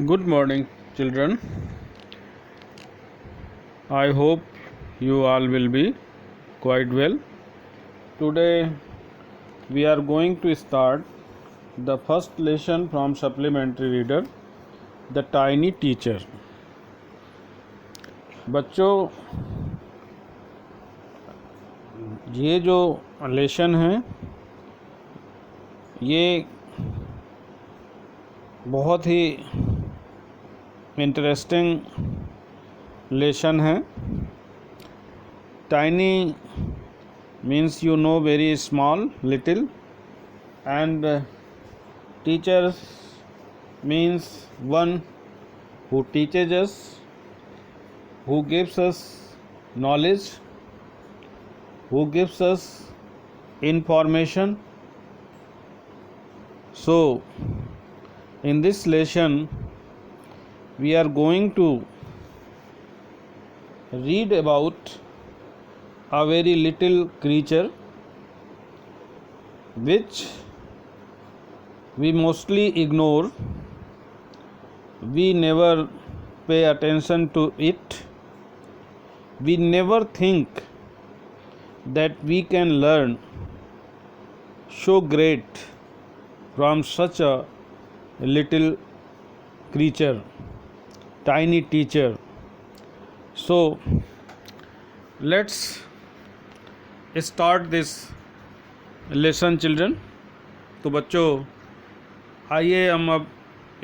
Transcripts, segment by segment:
Good morning, children. I hope you all will be quite well. Today, we are going to start the first lesson from Supplementary Reader, The Tiny Teacher. बच्चों, ये जो lesson है ये बहुत ही interesting lesson है. Tiny means very small, little, and teachers means one who teaches us, who gives us knowledge, who gives us information. So in this lesson we are going to read about a very little creature which we mostly ignore. We never pay attention to it. We never think that we can learn so great from such a little creature, tiny teacher. So let's start this lesson, children. तो बच्चों, आइए हम अब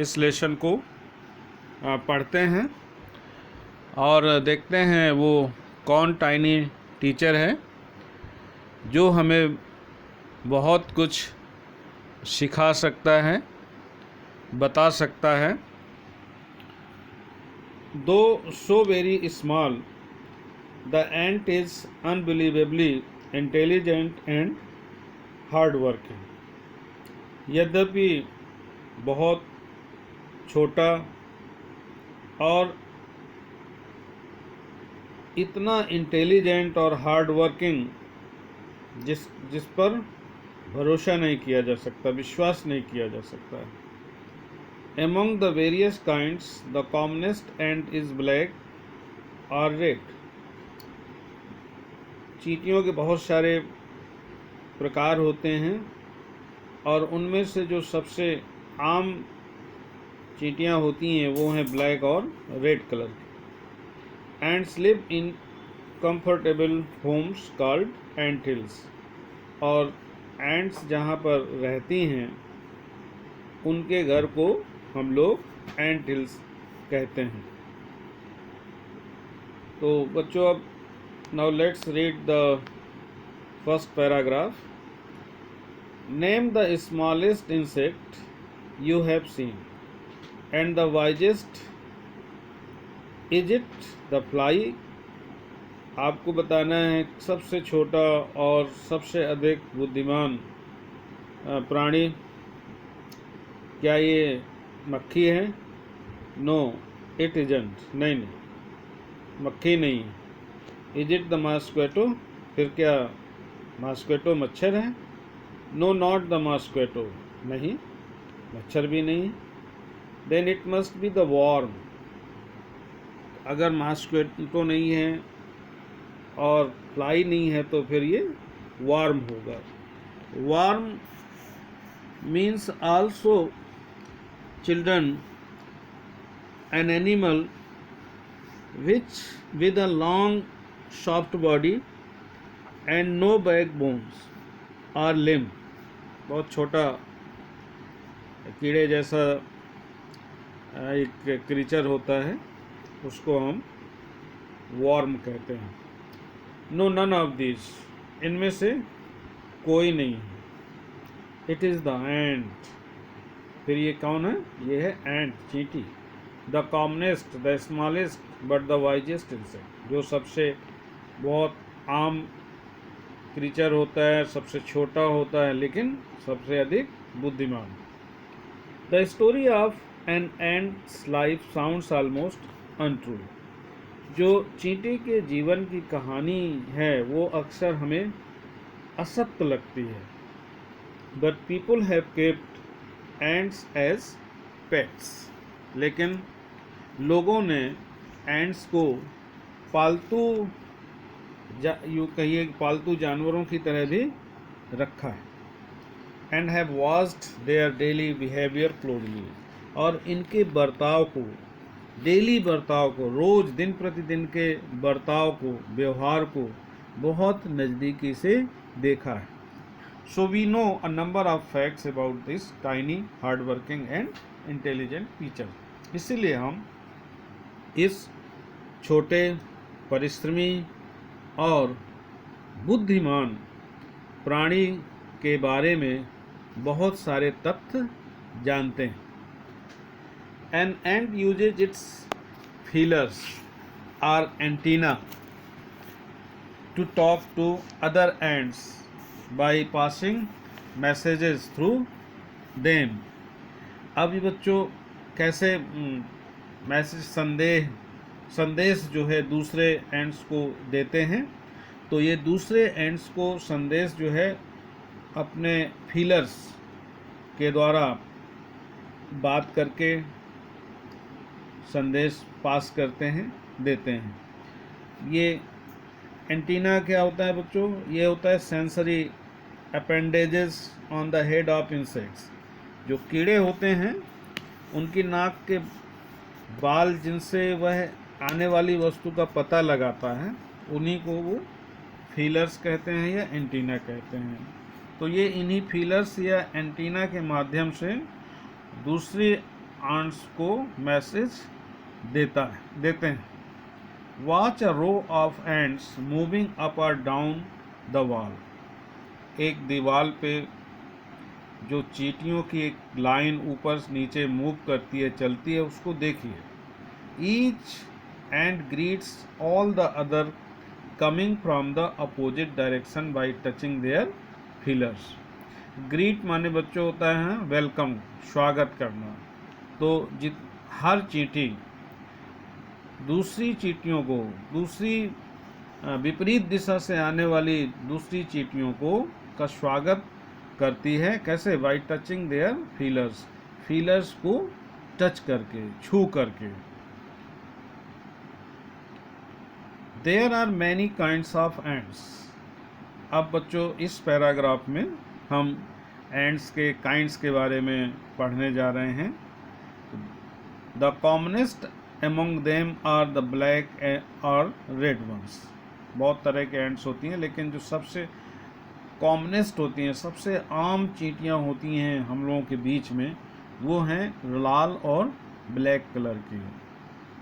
इस lesson को पढ़ते हैं और देखते हैं वो कौन टाइनी टीचर है जो हमें बहुत कुछ सिखा सकता है, बता सकता है. दो so very small, the ant is unbelievably intelligent and hardworking. यद्यपि बहुत छोटा और इतना इंटेलिजेंट और हार्ड वर्किंग जिस पर भरोसा नहीं किया जा सकता, विश्वास नहीं किया जा सकता है. Among the various kinds, the commonest ant is black or red. चींटियों के बहुत सारे प्रकार होते हैं और उनमें से जो सबसे आम चींटियाँ होती हैं वो हैं ब्लैक और रेड कलर की. Ants live in comfortable homes called ant hills. और ants जहाँ पर रहती हैं उनके घर को हम लोग एंट हिल्स कहते हैं. तो बच्चों, अब now let's read the first paragraph. Name the smallest insect you have seen and the wisest. Is it the fly? आपको बताना है सबसे छोटा और सबसे अधिक बुद्धिमान प्राणी. क्या ये मक्खी है? No it isn't. नहीं, मक्खी नहीं है. Is it the mosquito? फिर क्या मॉस्क्विटो मच्छर है? No not the mosquito. नहीं, मच्छर भी नहीं. Then it must be the worm. अगर मॉस्क्विटो नहीं है और फ्लाई नहीं है तो फिर ये वार्म होगा. Warm means also, children, an animal which with a long soft body and no backbones or limb. बहुत छोटा कीड़े जैसा एक क्रीचर होता है, उसको हम वॉर्म कहते हैं. No none of this. इनमें से कोई नहीं है. It is the ant. फिर ये कौन है? ये है एंट, चींटी. The commonest, the smallest but the wisest insect. जो सबसे बहुत आम क्रीचर होता है, सबसे छोटा होता है लेकिन सबसे अधिक बुद्धिमान. The story of an ant's life sounds almost untrue. जो चींटी के जीवन की कहानी है वो अक्सर हमें असत्य लगती है. But people have kept ants as pets. लेकिन लोगों ने एंड्स को पालतू यूँ कहिए पालतू जानवरों की तरह भी रखा है। And have watched their daily behaviour closely, और इनके बर्ताव को, डेली बर्ताव को, रोज दिन प्रतिदिन के बर्ताव को, व्यवहार को बहुत नज़दीकी से देखा है। So we know a number of facts about this tiny hard working and intelligent creature. इसीलिए हम इस छोटे, परिश्रमी और बुद्धिमान प्राणी के बारे में बहुत सारे तथ्य जानते हैं। An ant uses its feelers or antenna to talk to other ants by passing messages through them। अब ये बच्चों कैसे संदेश जो है दूसरे एंट्स को देते हैं, तो ये दूसरे एंट्स को संदेश जो है अपने फीलर्स के द्वारा बात करके संदेश पास करते हैं, देते हैं। ये एंटीना क्या होता है बच्चों? ये होता है sensory appendages on the head of insects. जो कीड़े होते हैं उनकी नाक के बाल जिनसे वह आने वाली वस्तु का पता लगाता है, उन्हीं को वो फीलर्स कहते हैं या एंटीना कहते हैं। तो ये इन्हीं फीलर्स या एंटीना के माध्यम से दूसरी एंट्स को मैसेज देते हैं। Watch a row of ants moving up और डाउन द वॉल। एक दीवार पे जो चींटियों की एक लाइन ऊपर नीचे मूव करती है, चलती है, उसको देखिए। Each ant greets all the other coming from the opposite direction by touching their feelers. Greet माने बच्चों होता है वेलकम, स्वागत करना। तो हर चींटी दूसरी चींटियों को, दूसरी विपरीत दिशा से आने वाली दूसरी चींटियों को का स्वागत करती है। कैसे? By touching their feelers, feelers को टच करके, छू करके। There are many kinds of ants. अब बच्चों इस पैराग्राफ में हम एंट्स के काइंड्स के बारे में पढ़ने जा रहे हैं। The commonest among them are the black और रेड वंस। बहुत तरह के एंट्स होती हैं, लेकिन जो सबसे कॉमनेस्ट होती हैं, सबसे आम चींटियां होती हैं हम लोगों के बीच में, वो हैं लाल और ब्लैक कलर की।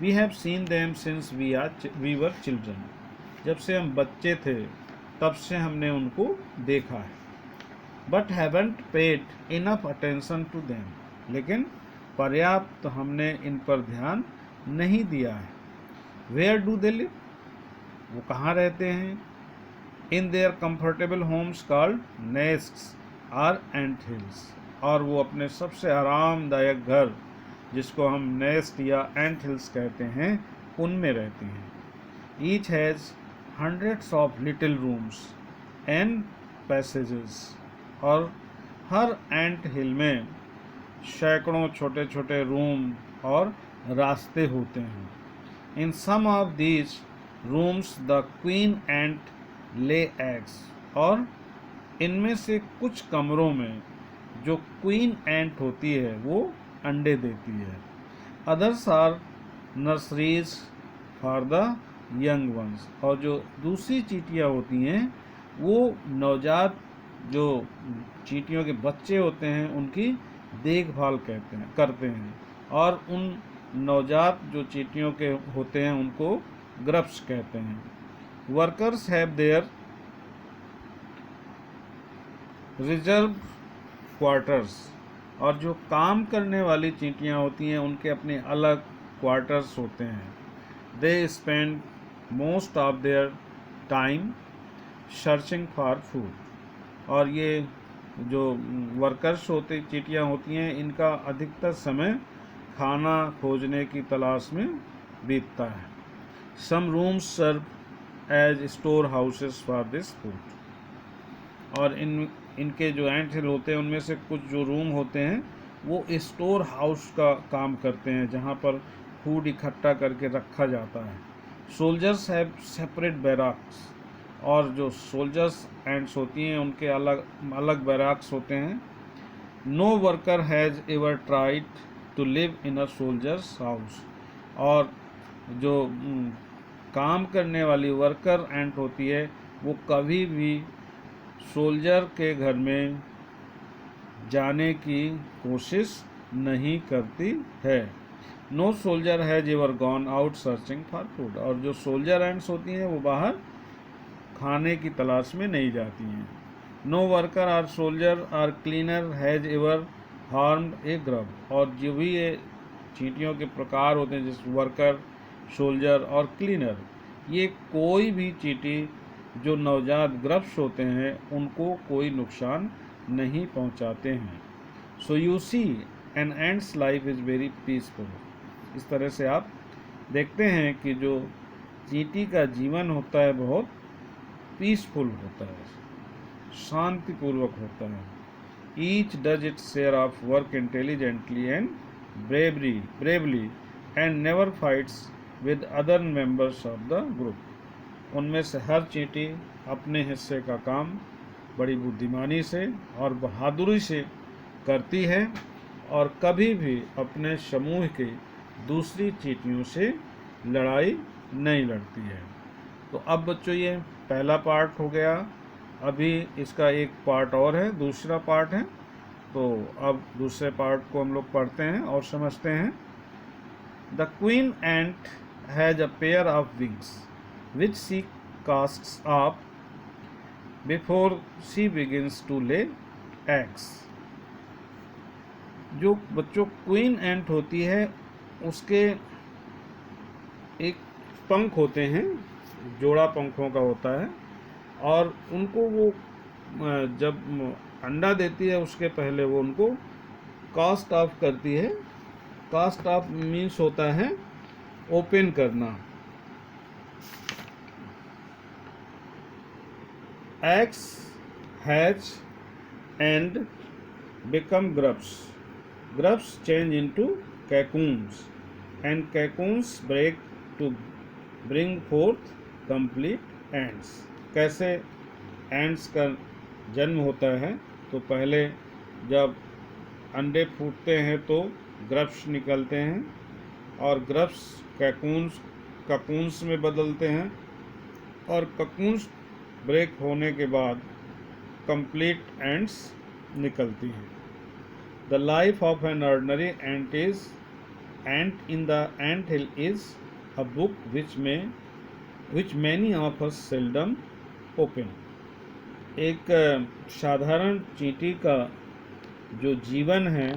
We have seen them since we were children. जब से हम बच्चे थे तब से हमने उनको देखा है। But haven't paid enough attention to them. लेकिन पर्याप्त हमने इन पर ध्यान नहीं दिया है। Where do they live? वो कहाँ रहते हैं? In their comfortable homes called nests or ant hills. और वो अपने सबसे आरामदायक घर, जिसको हम नेस्ट या एंट हिल्स कहते हैं, उनमें रहते हैं। Each has hundreds of little rooms and passages। और हर एंट हिल में सैकड़ों छोटे छोटे रूम और रास्ते होते हैं। In some of these rooms the queen ant lay eggs. और इनमें से कुछ कमरों में जो क्वीन एंट होती है वो अंडे देती है। Others are nurseries for the young ones. और जो दूसरी चींटियाँ होती हैं वो नवजात, जो चींटियों के बच्चे होते हैं, उनकी देखभाल करते हैं। और उन नवजात जो चींटियों के होते हैं उनको ग्रप्स कहते हैं। Workers have their reserve quarters. और जो काम करने वाली चींटियाँ होती हैं उनके अपने अलग क्वार्टर्स होते हैं। They spend most of their time searching for food. और ये जो वर्कर्स चींटियाँ होती हैं, इनका अधिकतर समय खाना खोजने की तलाश में बीतता है। Some rooms serve as store houses for this food. और इनके जो एंट हिल होते हैं उनमें से कुछ जो रूम होते हैं वो स्टोर हाउस का काम करते हैं जहाँ पर फूड इकट्ठा करके रखा जाता है। सोल्जर्स हैव सेपरेट बैराक्स, और जो सोल्जर्स एंड्स होती हैं उनके अलग अलग बैराक्स होते हैं। No worker has ever tried to live in a soldier's house, और जो काम करने वाली वर्कर एंट होती है वो कभी भी सोल्जर के घर में जाने की कोशिश नहीं करती है। No soldier has ever gone out searching for food, और जो सोल्जर एंट्स होती हैं वो बाहर खाने की तलाश में नहीं जाती हैं। No worker or soldier or cleaner has ever harmed a grub, और जो भी ये चींटियों के प्रकार होते हैं जैसे वर्कर, सोल्जर और क्लीनर, ये कोई भी चींटी जो नवजात ग्रब्स होते हैं उनको कोई नुकसान नहीं पहुंचाते हैं। So you see an ant's life is very peaceful. इस तरह से आप देखते हैं कि जो चींटी का जीवन होता है बहुत पीसफुल होता है, शांतिपूर्वक होता है। Each does its share of work intelligently and bravely and never fights with other members of the group. उनमें से हर चींटी अपने हिस्से का काम बड़ी बुद्धिमानी से और बहादुरी से करती है और कभी भी अपने समूह के दूसरी चींटियों से लड़ाई नहीं लड़ती है। तो अब बच्चों ये पहला पार्ट हो गया, अभी इसका एक पार्ट और है, दूसरा पार्ट है। तो अब दूसरे पार्ट को हम लोग पढ़ते हैं और समझते हैं। The queen ant has a pair of wings which she casts off before she begins to lay eggs. जो बच्चों क्वीन एंट होती है उसके एक पंख होते हैं, जोड़ा पंखों का होता है, और उनको वो जब अंडा देती है उसके पहले वो उनको कास्ट ऑफ करती है। कास्ट ऑफ मीन्स होता है ओपन करना। Eggs hatch and become grubs, grubs change into cocoons and cocoons break to bring forth complete ants। कैसे ants का जन्म होता है? तो पहले जब अंडे फूटते हैं तो ग्रब्स निकलते हैं और ग्रब्स ककून्स में बदलते हैं और ककून्स ब्रेक होने के बाद कंप्लीट एंट्स निकलती हैं। The life of an ordinary ant in the anthill is a book which many of us seldom open। एक साधारण चींटी का जो जीवन है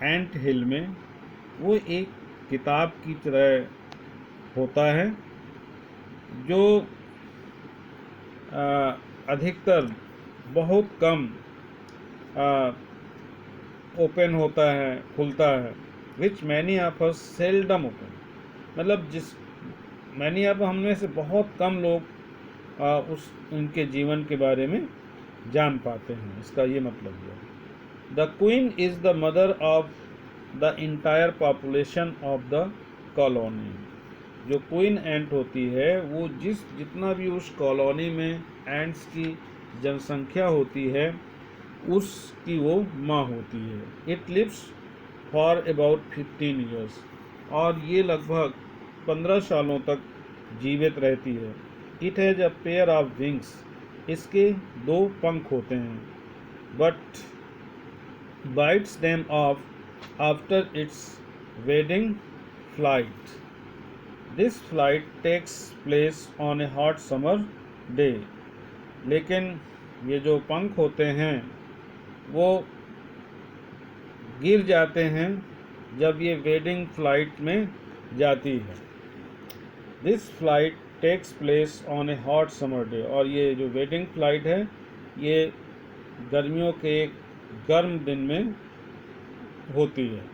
एंट हिल में वो एक किताब की तरह होता है जो अधिकतर बहुत कम ओपन होता है, खुलता है। Which many of us seldom open, मतलब जिस मैनी ऑफ हम में से बहुत कम लोग उस उनके जीवन के बारे में जान पाते हैं। इसका ये मतलब है the queen is the mother of the entire population of the colony. जो क्वीन एंट होती है वो जितना भी उस कॉलोनी में एंट्स की जनसंख्या होती है उसकी वो माँ होती है। It lives for about 15 years, और ये लगभग 15 सालों तक जीवित रहती है। It has a pair of wings, इसके 2 पंख होते हैं। But bites them off after its wedding flight. This flight takes place on a hot summer day. लेकिन ये जो पंख होते हैं वो गिर जाते हैं जब ये वेडिंग फ्लाइट में जाती है। This flight takes place on a hot summer day, और ये जो वेडिंग फ्लाइट है ये गर्मियों के एक गर्म दिन में होती है।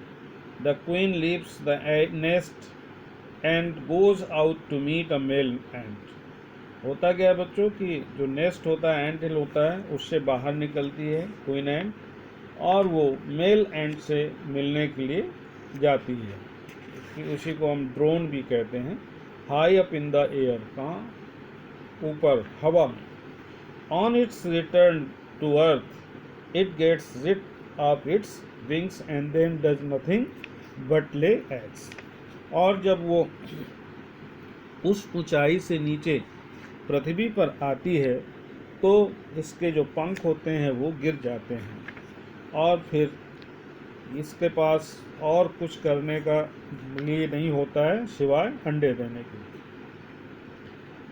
The queen leaves the nest and goes out to meet a male ant. होता क्या है बच्चों कि जो नेस्ट होता है एंट हिल होता है उससे बाहर निकलती है क्वीन एंट और वो मेल एंड से मिलने के लिए जाती है, उसी को हम ड्रोन भी कहते हैं। High up in the air, कहाँ, ऊपर हवा में। On its return to earth it gets rid of its wings and then does nothing but lay eggs. और जब वो उस ऊंचाई से नीचे पृथ्वी पर आती है तो इसके जो पंख होते हैं वो गिर जाते हैं और फिर इसके पास और कुछ करने का लिए नहीं होता है सिवाय अंडे देने के।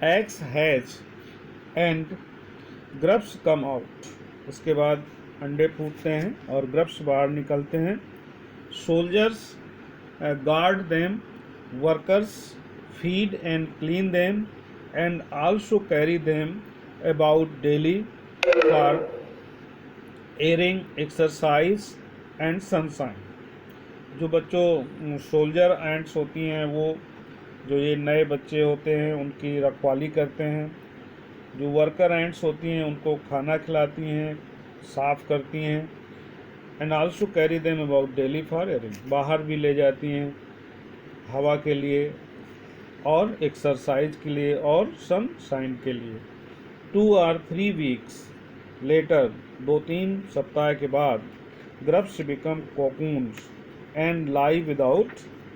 Eggs hatch and grubs come out, उसके बाद अंडे फूटते हैं और ग्रब्स बाहर निकलते हैं। Soldiers guard them, workers feed and clean them, and also carry them about daily for airing, exercise and sunshine. जो बच्चों सोल्जर एंड्स होती हैं वो जो ये नए बच्चे होते हैं उनकी रखवाली करते हैं। जो वर्कर एंड्स होती हैं उनको खाना खिलाती हैं, साफ़ करती हैं। And also carry them about daily for airing, बाहर भी ले जाती हैं हवा के लिए और एक्सरसाइज के लिए और सनशाइन के लिए। 2 or 3 weeks लेटर, 2-3 सप्ताह के बाद, grubs become cocoons and lie without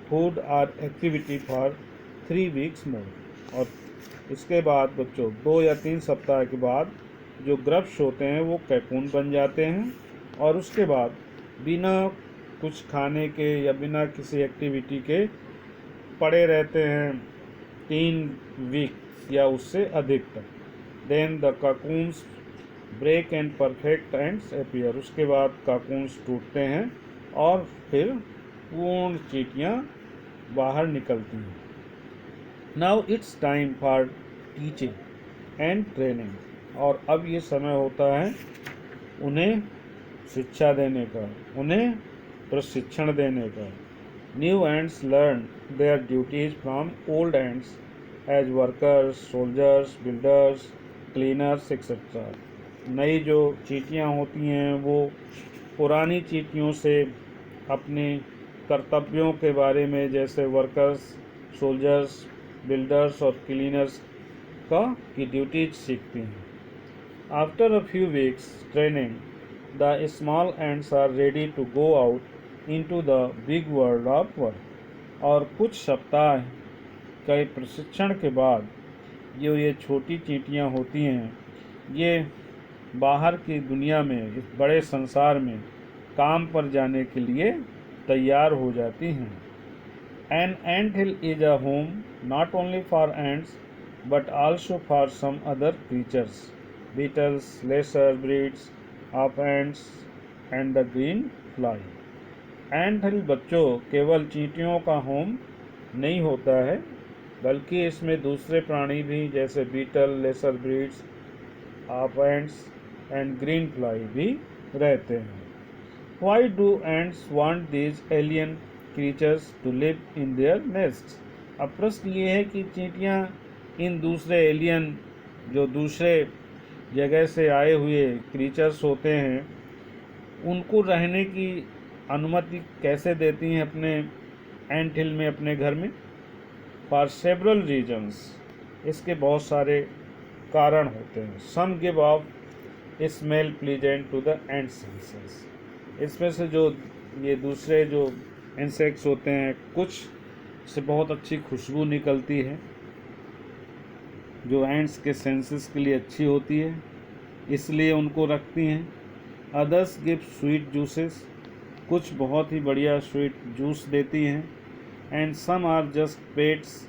food और एक्टिविटी फॉर 3 weeks मोर। और इसके बाद बच्चों 2 या 3 सप्ताह के बाद जो ग्रब्स होते हैं वो कैकून बन जाते हैं और उसके बाद बिना कुछ खाने के या बिना किसी एक्टिविटी के पड़े रहते हैं 3 वीक या उससे अधिक तक। Then the cocoons break and perfect ants appear, उसके बाद काकून्स टूटते हैं और फिर पूर्ण चींटियाँ बाहर निकलती हैं। Now it's time for teaching and training, और अब ये समय होता है उन्हें शिक्षा देने का, उन्हें प्रशिक्षण देने का। New ants learn their duties from old ants as workers, soldiers, builders, cleaners etcetera. नई जो चींटियाँ होती हैं वो पुरानी चींटियों से अपने कर्तव्यों के बारे में, जैसे वर्कर्स, सोल्जर्स, बिल्डर्स और क्लीनर्स की ड्यूटीज सीखती हैं। After a few weeks training the small ants are ready to go out into the big world of work. और कुछ सप्ताह के प्रशिक्षण के बाद जो ये छोटी चींटियाँ होती हैं ये बाहर की दुनिया में, इस बड़े संसार में काम पर जाने के लिए तैयार हो जाती हैं। An anthill is a home not only for ants but also for some other creatures, beetles, lesser breeds of ants and the green fly. Anthill बच्चों केवल चींटियों का होम नहीं होता है बल्कि इसमें दूसरे प्राणी भी जैसे beetle, lesser breeds of ants and green fly भी रहते हैं। Why do ants want these alien creatures to live in their nests? अब प्रश्न ये है कि चींटियाँ इन दूसरे एलियन, जो दूसरे जगह से आए हुए क्रीचर्स होते हैं, उनको रहने की अनुमति कैसे देती हैं अपने एंट हिल में, अपने घर में? फॉर सेवरल रीजन्स, इसके बहुत सारे कारण होते हैं। Some give off smell pleasant to the ant senses, इसमें से जो ये दूसरे जो इंसेक्ट्स होते हैं कुछ से बहुत अच्छी खुशबू निकलती है जो एंट्स के सेंसेस के लिए अच्छी होती है, इसलिए उनको रखती हैं। अदर्स गिव स्वीट जूसेस, कुछ बहुत ही बढ़िया स्वीट जूस देती हैं। And some are just pets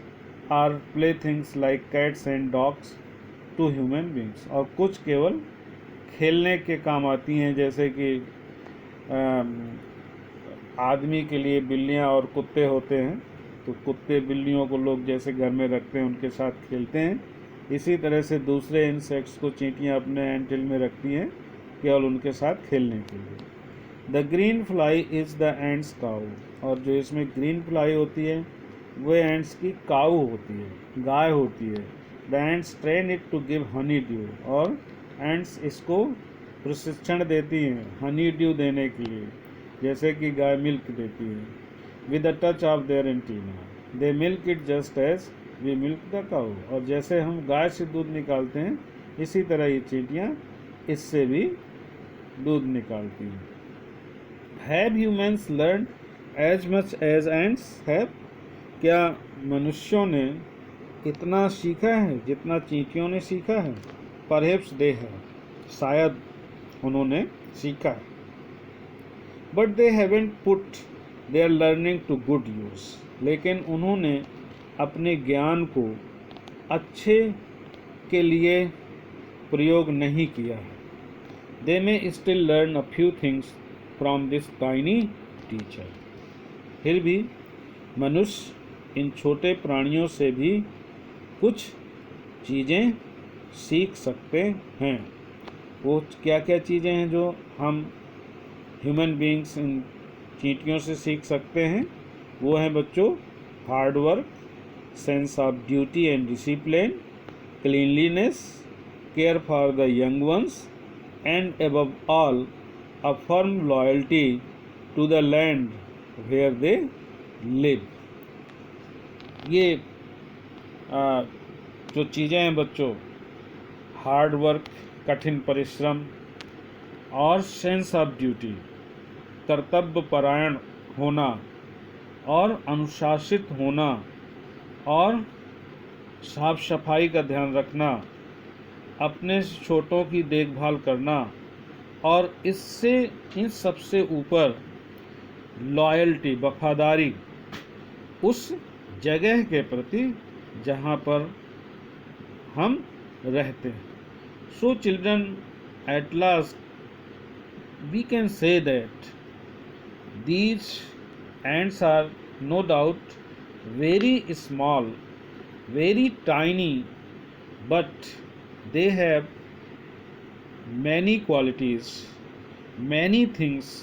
or playthings like cats and dogs to human beings, और कुछ केवल खेलने के काम आती हैं, जैसे कि आदमी के लिए बिल्लियाँ और कुत्ते होते हैं, तो कुत्ते बिल्लियों को लोग जैसे घर में रखते हैं उनके साथ खेलते हैं, इसी तरह से दूसरे इंसेक्ट्स को चींटियाँ अपने एंटिल में रखती हैं केवल उनके साथ खेलने के लिए। The green fly is the ant's cow, और जो इसमें ग्रीन फ्लाई होती है वो एंट्स की काऊ होती है, गाय होती है। The ants train it to give honeydew, और एंट्स इसको प्रशिक्षण देती हैं हनी ड्यू देने के लिए, जैसे कि गाय मिल्क देती है। With a touch of their antenna they milk it just as we milk the cow, और जैसे हम गाय से दूध निकालते हैं इसी तरह ये चींटियाँ इससे भी दूध निकालती हैं। Have humans learn as much as ants have, क्या मनुष्यों ने इतना सीखा है जितना चींटियों ने सीखा है? परहैप्स दे हैव, शायद उन्होंने सीखा है। But they haven't put their learning to good use, लेकिन उन्होंने अपने ज्ञान को अच्छे के लिए प्रयोग नहीं किया है। They may still learn a few things from this tiny teacher, फिर भी मनुष्य इन छोटे प्राणियों से भी कुछ चीज़ें सीख सकते हैं। वो क्या क्या चीज़ें हैं जो हम ह्यूमन बीइंग्स इन चींटियों से सीख सकते हैं? वो हैं बच्चों, hard work, sense of duty and discipline, cleanliness, care for the young ones, and above all a firm loyalty to the land where they live. ये जो चीज़ें हैं बच्चों, हार्ड वर्क, कठिन परिश्रम, और सेंस ऑफ ड्यूटी, कर्तव्य परायण होना, और अनुशासित होना, और साफ सफाई का ध्यान रखना, अपने छोटों की देखभाल करना, और इससे इन सबसे ऊपर लॉयल्टी, वफादारी उस जगह के प्रति जहाँ पर हम रहते हैं। So children, at last we can say that these ants are no doubt very small, very tiny, but they have many qualities, many things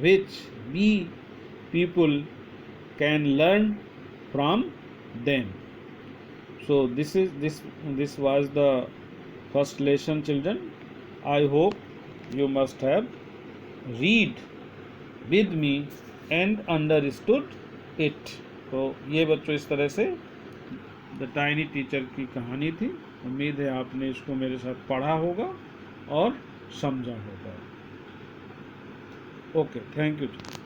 which we people can learn from them. So this was the first lesson, children. I hope you must have read with me and understood it. तो ये बच्चों इस तरह से the tiny teacher की कहानी थी। उम्मीद है आपने इसको मेरे साथ पढ़ा होगा और समझा होगा। Okay, thank you.